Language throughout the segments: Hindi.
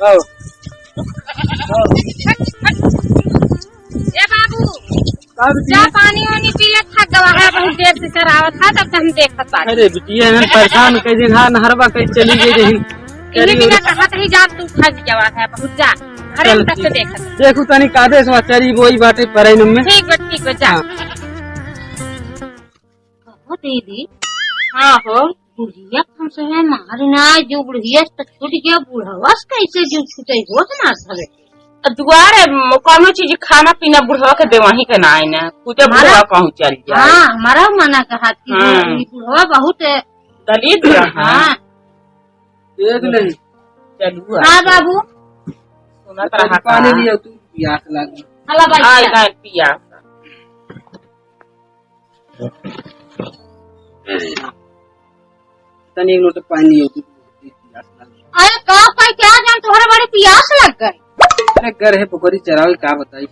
ए बाबू जा पानी वानी पिए था गवाह बहुत देर से चरावत था तब हम देखत बात। अरे बिटिया हम परेशान कई दिन हाँ नहरवा कहीं चली गई रही इन्हीं बिना कहा ही जा तू फंस गवा है बहुत जा घरे तक से देखत देखू तनी कादे से चरी वही बाटे परे में ठीक है जा। हो दीदी हाँ हो बुढ़िया हमसे है मारना जो बुढ़िया तो छूट गया बुढ़वा कैसे जो छूटे हो ना सवे दुआरे कौनो चीज खाना पीना बुढ़वा के देवाही के ना ना कुछ बुढ़वा कहूँ चल जाए। हाँ हमारा मना कहा कि बुढ़वा बहुत दलित हाँ देख नहीं चलू हाँ बाबू सुना तरह पानी लिया तू प्यास लगी हला भाई पिया तनी एक लोटा पानी लिया तू प्यास लगी। अरे का पाई क्या जान तुम्हारे बड़ी प्यास लग गई। अरे घर है पोखरी चरावे क्या बताई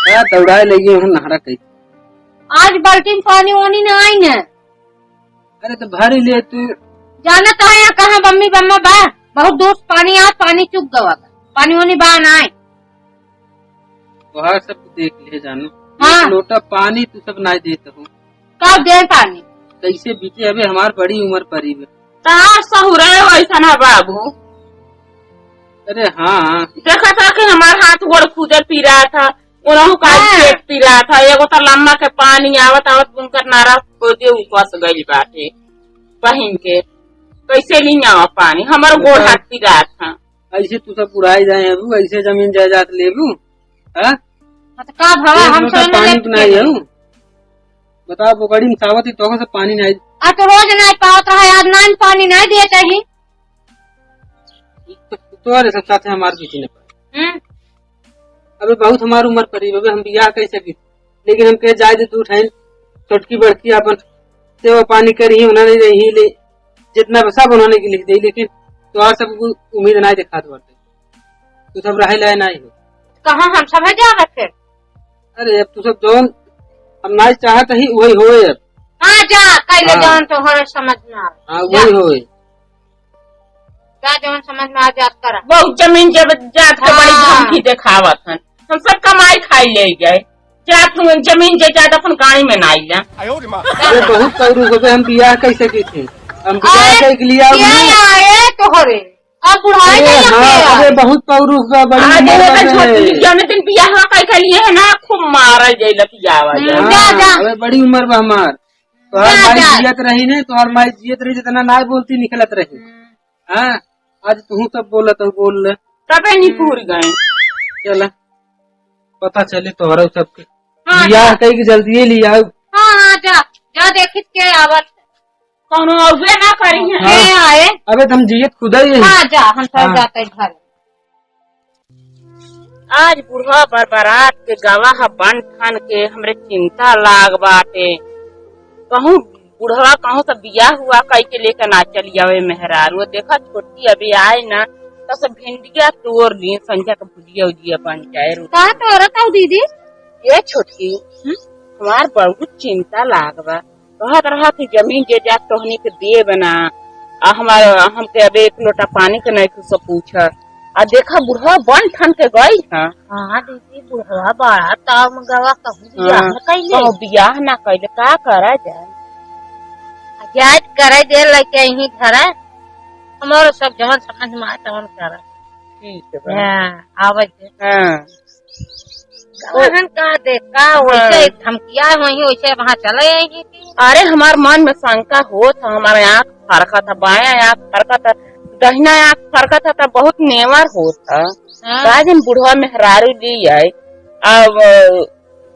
क्या दौड़ाए लगी हम नहरा कही आज बाल्टी में पानी वानी न आई न। अरे तो भारी ले तू जाना तो है कहाँ मम्मी बम्मा बा बहुत दूर पानी आ पानी चुक गवा पानी वानी बा न आए वहाँ सब देख ले जानो हाँ। एक लोटा पानी तू सब ना देता हूँ कब दे पानी कैसे बीते अबे हमार बड़ी उम्र परी है तार सहुरे वैसा ना बाबू। अरे हाँ देखा था कि हमारा हाथ गोड़ खुदे पी रहा था उन्होंने का पेट पी रहा था एगो तो लम्बा के पानी आवत आवत उनकर नारा खोदे उपस गई बाटे बहिन के कैसे ली आवा पानी हमारा गोड़ हाथ पी रहा था। ऐसे तू सब उड़ाई जाए अबू ऐसे जमीन जायदाद लेबू का भवा हम पानी नहीं है बताओ बोगड़ी में सावत तो से पानी नहीं आ तो रोज नहीं पावत रहा आज नहीं पानी नहीं दिए चाहिए तुम्हारे सब साथ हमारे किसी ने पाई अबे बहुत हमारी उम्र पड़ी अबे हम बियाह कैसे की लेकिन हम कहे जाए तू उठाई छोटकी बड़की अपन सेवा पानी करी उन्होंने नहीं ले जितना सब उन्होंने की लिख दी लेकिन तुम्हारे सब उम्मीद नहीं दिखा तू सब रहे लाए नहीं हो कहाँ हम सब जावे फिर। अरे अब तू सब जोन हम नहीं चाहत ही वही होए अब हाँ जा कैले जौन तो हो समझ में आ हाँ वही होए क्या जौन समझ में आ जात करा बहुत जमीन जब जात के बड़ी धमकी देखावत हन हम सब कमाई खाई ले गए जात जमीन जायदाद अपन गाड़ी में ना आइला। अरे बहुत करू हो हम बियाह कैसे की थे हम बियाह के लिए आए तो हो रे अब बुढ़ाई नहीं अरे बहुत पौरू का बड़ी जौन दिन बियाह के लिए है ना खूब मारा जाए लतियावा अरे बड़ी उम्र में हमार तो हर माई जियत रही ने तो हर माई जियत रही जितना ना बोलती निकलत रही हाँ आज तू सब बोलत बोल ले तबे नहीं पूर गए चला पता चले तोहरा सबके बियाह कई की जल्दी लिया हाँ हाँ जा जा देखित के आवत कौनो अवे ना करी है आए अबे तुम जियत खुदा ही हाँ जा हम सब जाते घर। आज बुढ़वा बरबरात के गवाह बन ठन के हमरे चिंता लाग बाटे कहूँ बुढ़वा कहूँ तो बियाह हुआ कई के लेकर ना चली आवे मेहरार वो देखा छोटी अभी आए ना तो सब भिंडिया तोड़ ली संख्या का भुजिया उजिया बन जाए कहा तो औरत आओ दीदी ये छोटी हमार बहुत चिंता लागबा कहत रहा थी जमीन जायदाद तोहनी के दे बना हमारे हमके अब एक लोटा पानी के नहीं सब पूछा आ देखा बुढ़वा बन ठन के गई है। हाँ दीदी बुढ़वा बड़ा ताव गवा कहूँ बियाह ना कैले का करा जाए याद करे दे लगे यही घर हमारे सब जवन समझ में आए तवन कर ठीक है आवे हाँ का देखा वैसे धमकिया वही वैसे वहाँ चले आएगी। अरे हमार मन में शंका हो था हमारे आँख फरका था बाया आँख फरका था दहिना आँख फरका था तो बहुत नेवर हो था दिन बुढ़वा मेहरारू ली आई अब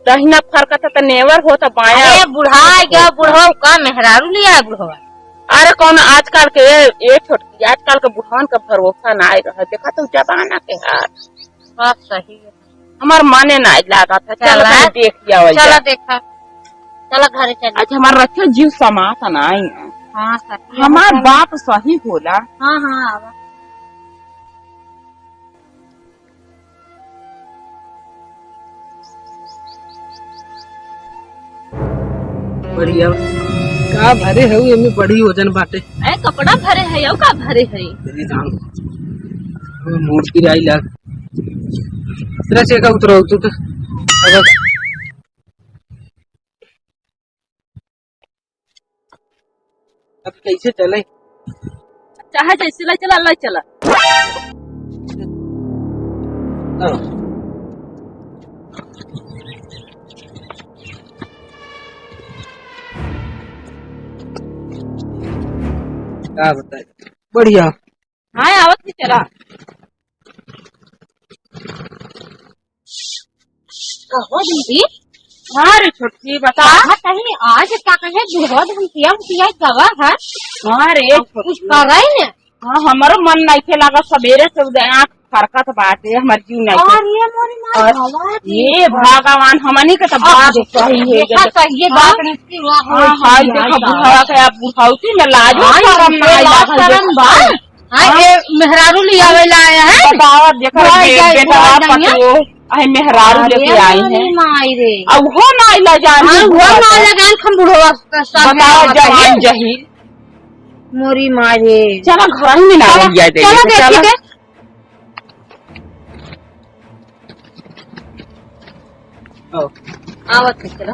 दहिना फरका था तो नेवर हो था बाया बुढ़ा गया बुढ़वा का मेहरारू लिया है बुढ़वा। अरे कौन आजकल के ये छोटकी आजकल के बुढ़ान का भरोसा ना आए रहा देखा तो जमाना के हाथ बात सही है हमार माने ना लगा था चल देख चला देखा चला घरे चल अच्छा हमारा रखे जीव समाता ना आई हाँ हमार बात सही होला हाँ हाँ आवा बढ़िया का भरे है बड़ी वजन बाटे कपड़ा भरे है का भरे है मूर्ति आई लाग तेरा से का उतरो तू तो अब कैसे चले चाहे जैसे ला चला ला चला। क्या बताए बढ़िया। हाँ आवत नहीं चला। कहो दीदी हाँ रे छोटकी बता। हाँ कहीं आज का कहे बुढ़वा हम गवा है हाँ रे कुछ कर रही ने। हाँ हमारो मन नहीं थे लगा सवेरे से आँख फरकत बाटे हमार जीव नहीं थे। और ये मोरी माँ ये भगवान हमनी के तो बात सही है। ये बात नहीं हाँ हाँ देखो बुढ़ावा के आप बुढ़ाउती में लाजो शरम नहीं लागल। हाँ ये मेहरारू ले आवेला आया है दावत देखो बेटा पतियो अहे मेहरारू लेके आई है। माई रे अब हो ना इला जानी वो ना लगान हम बुढ़वा का साथ बताओ जवान जहीर मोरी माँ रे। चलो घर ही में ना रह जाए दे चलो आवत चलो।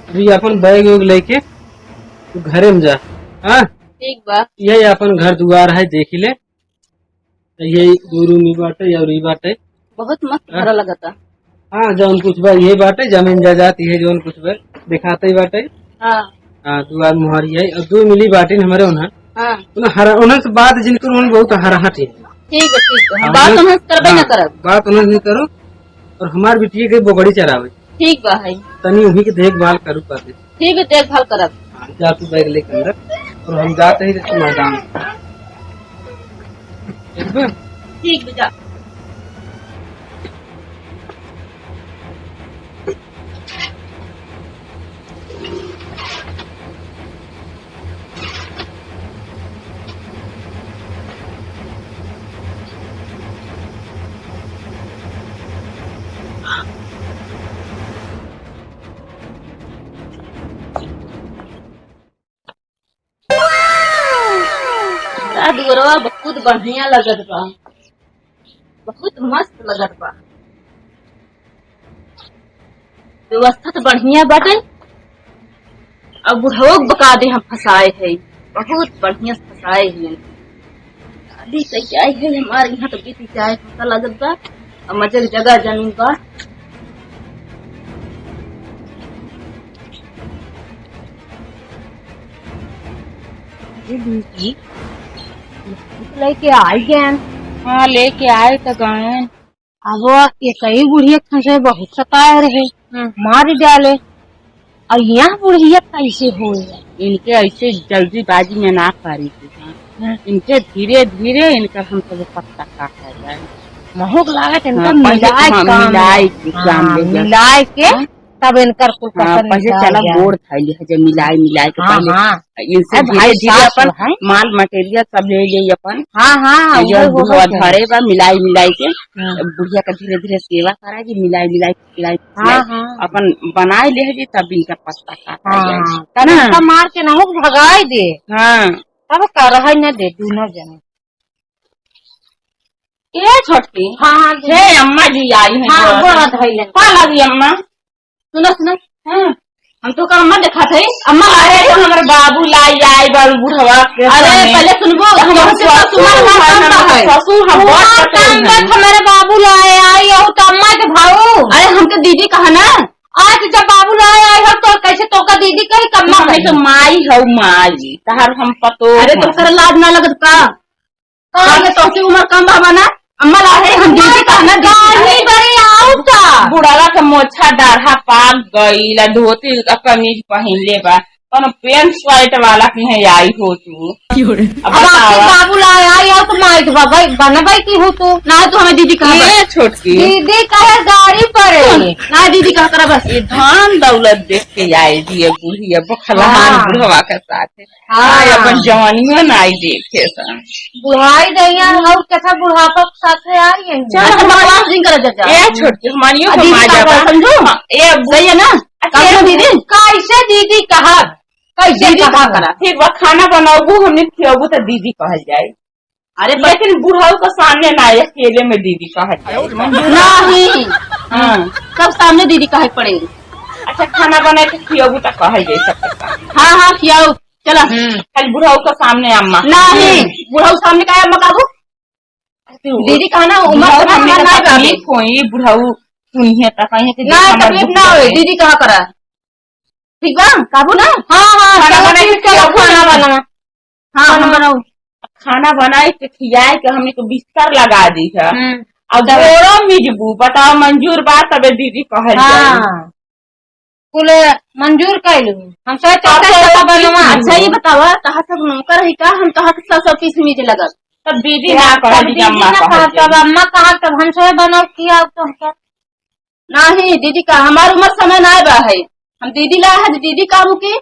अभी अपन बैग वैग लेके तू घरे में जा। हाँ ठीक बा यही अपन घर दुआर है देख ले यही दो रूम ही बाटे और ये बाटे बहुत मस्त घर लगता। हाँ जौन कुछ बा ये बाटे जमीन जायदाद है जौन कुछ बा दिखाते ही बाटे। हाँ हाँ दुआर मुहारी है और दो मिली बाटे हमारे उन्हें हाँ उन्हें से बात जिनको उन्होंने बहुत हराहट है। ठीक है बात उन्हें करबे न करब बात उन्हें नहीं करो और हमार बिटिया के बोगड़ी चरावे ठीक बा है तनी उन्हीं की देखभाल करू पाते। ठीक है देखभाल करब। जा तू बैग लेके अंदर और हम जाते ही तो मैदान ठीक बेटा। दुगरवा बहुत बढ़िया लगत बा बहुत मस्त लगत बा व्यवस्था तो बढ़िया बाटे। अब बुढ़ो बका दे हम फंसाए है बहुत बढ़िया से फंसाए है। शादी कैसे आई है हमारे यहाँ तो बीती जाए पता लगत बा और मजे जगह जमीन बा। दीदी लेके आई गए। हाँ लेके आए तो गए। अब एक ही बुढ़िया खसे बहुत सताए रहे मार डाले और यहाँ बुढ़िया कैसे हो इनके ऐसे जल्दीबाजी में ना करी थी। इनके धीरे धीरे इनका हम सब पत्ता काटा जाए महक लागत इनका मिलाए के तब इनकर कुल पहले चला गोड़ थैली है जब मिलाए मिलाए के पहले इनसे धीरे धीरे अपन माल मटेरियल सब ले जाइए अपन। हाँ हाँ धरे बा मिलाई मिलाई के बुढ़िया का धीरे धीरे सेवा कराएगी मिलाई मिलाई अपन बनाए ले तब इनका पत्ता काटा तब मार के न भगाई दे। हाँ तब कर न दे दोनों जने ये छोटकी। हाँ अम्मा जी आई है लगी अम्मा सुनो सुनो हम तो अम्मा देखा थे अम्मा आए तो हमारे बाबू लाई आए बाबू बुढ़वा। अरे पहले सुनबो हमारे बाबू लाए आई हो तो अम्मा के भाऊ। अरे हमको दीदी कहा ना आज जब बाबू लाए आई हो तो कैसे तो का दीदी कही कम्मा है तो माई हो माई तहार हम पतो। अरे तो सर लाज ना लगत का तो उम्र कम बाबा अम्मा लाए हम दीदी कहना बुढ़ावा के मोछा डाढ़ा पाक गई धोती का कमीज पहन ले बा पेंट शर्ट वाला की है आई हो तू। बाबू लाए आई तो माइक बाबा बनवाई की हो तू ना तो हमें दीदी कहा ये छोटकी दीदी कहे गाड़ी पर ना दीदी कहा करा बस ये धन दौलत देख के आई दिए बुढ़िया बखलहान हाँ। बुढ़वा के साथ हाँ। अपन जवानी में ना आई देखे सन बुढ़ाई दैया और कैसा बुढ़ापा के साथ आ रही है चल हमारा ड्रिंक करा जा ये छोटकी हमारियों को दीदी माजा का समझो ये सही है ना कहा दीदी कैसे दीदी कहा कैसे दीदी कहा कहा करा ठीक बा खाना बनाबू हमने खियाबू तो दीदी कहल जाए अरे लेकिन बुढ़ाऊ के सामने ना अकेले में दीदी कहल जाए नहीं हाँ सब सामने दीदी कहे पड़ेंगे अच्छा खाना बना के खियाबू तो कहल जाए सबके सामने हाँ हाँ खियाओ चला खाली बुढ़ाऊ के सामने अम्मा नहीं बुढ़ाऊ सामने का अम्मा काबू दीदी कहा ना उम्र हमने कोई बुढ़ाऊ सुनिए तो कहीं कि ना तकलीफ ना हो दीदी कहा करा ठीक बा काबू ना हाँ हाँ खाना चलो बनाए ठीक, चलो खाना बनाना हाँ हम बनाओ खाना बनाए के खियाए के हमने को बिस्तर लगा दी है हम्म, अब गोरो मिजबू बताओ मंजूर बात तबे दीदी कहल जाए हाँ कुल मंजूर कैलू हम सब चलते बनवा अच्छा ये बतावा कहा सब नौकर है का हम कहा सब पीस मीठ लगत तब दीदी ना कहल दीदी जाए अम्मा ना कहल कहा जाए तब अम्मा कहा तब हम सब बनाओ किया तो हम क्या नहीं दीदी का हमार उम्र समय ना बा है हम दीदी ला है दीदी का रुकी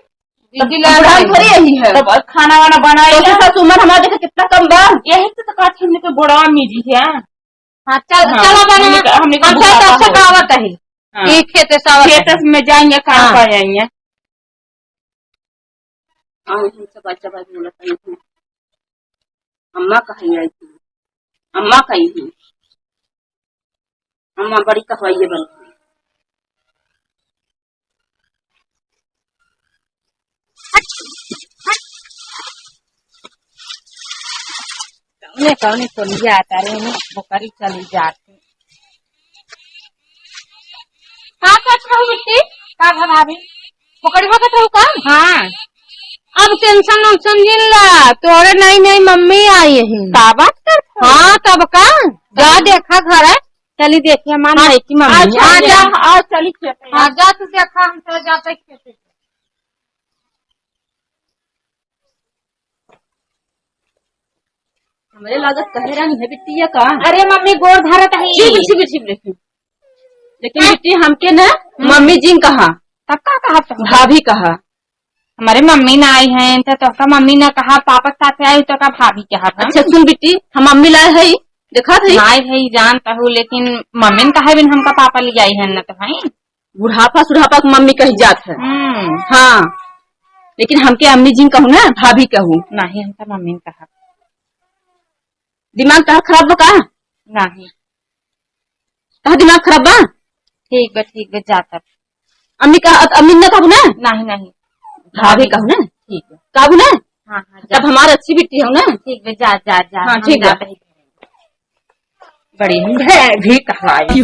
दीदी ला बुढ़ाई थोड़ी यही है तब खाना वाना बनाए तो सास उम्र हमारा देखा कितना कम बा यही तो कहते हमने को बड़ा मिजी है हाँ चल हाँ, चलो बनाना हमने का हम सब बुढ़ापा अच्छा हो। कहावत है हाँ। ये खेते सावत खेत में जाएंगे काम हाँ। कर जाएंगे हम सब अच्छा बात बोला अम्मा कही आई थी अम्मा कही थी अम्मा बड़ी कहवाइए बनती उन्हें कौन चली जाता रे उन्हें बकरी चली जाती हाँ कट रहो बेटी का भाभी बकरी भगत रहो का हाँ अब टेंशन उनसन जिन ला तोरे नई नई मम्मी आई है का बात कर हाँ तब का जा देखा घर है चली देखिए मान है की मम्मी आ जा आ चली हाँ जा तू देखा हम तो जाते खेते हमारे लागत कहे रानी है बिटिया का अरे मम्मी गोड़ धारत है छिप लेकिन बिटी हमके ना मम्मी जी कहा तब का कहा भाभी कहा हमारे मम्मी ना आई हैं तो का मम्मी ने कहा पापा के साथ आई तो का भाभी के हाथ अच्छा सुन बिटी हम मम्मी लाए है देखा थे आई है जानता हूँ लेकिन मम्मी ने कहा बिन हमका पापा ले आई है न तो भाई बुढ़ापा सुढ़ापा की मम्मी कही जात है हाँ लेकिन हमके अम्मी जी कहूँ ना भाभी कहूँ नहीं हमका मम्मी ने कहा दिमाग कहा खराब बा का नहीं कहा दिमाग खराब बा ठीक बा जाता अम्मी कहा अम्मी ने कहूँ ना नहीं नहीं भाभी कहूँ ना ठीक है कहूँ ना हाँ हाँ जा तब हमारी अच्छी बेटी हो ना ठीक है जा जा जा हाँ, हम ठीक है। जाते हैं। बड़ी भी कहवाई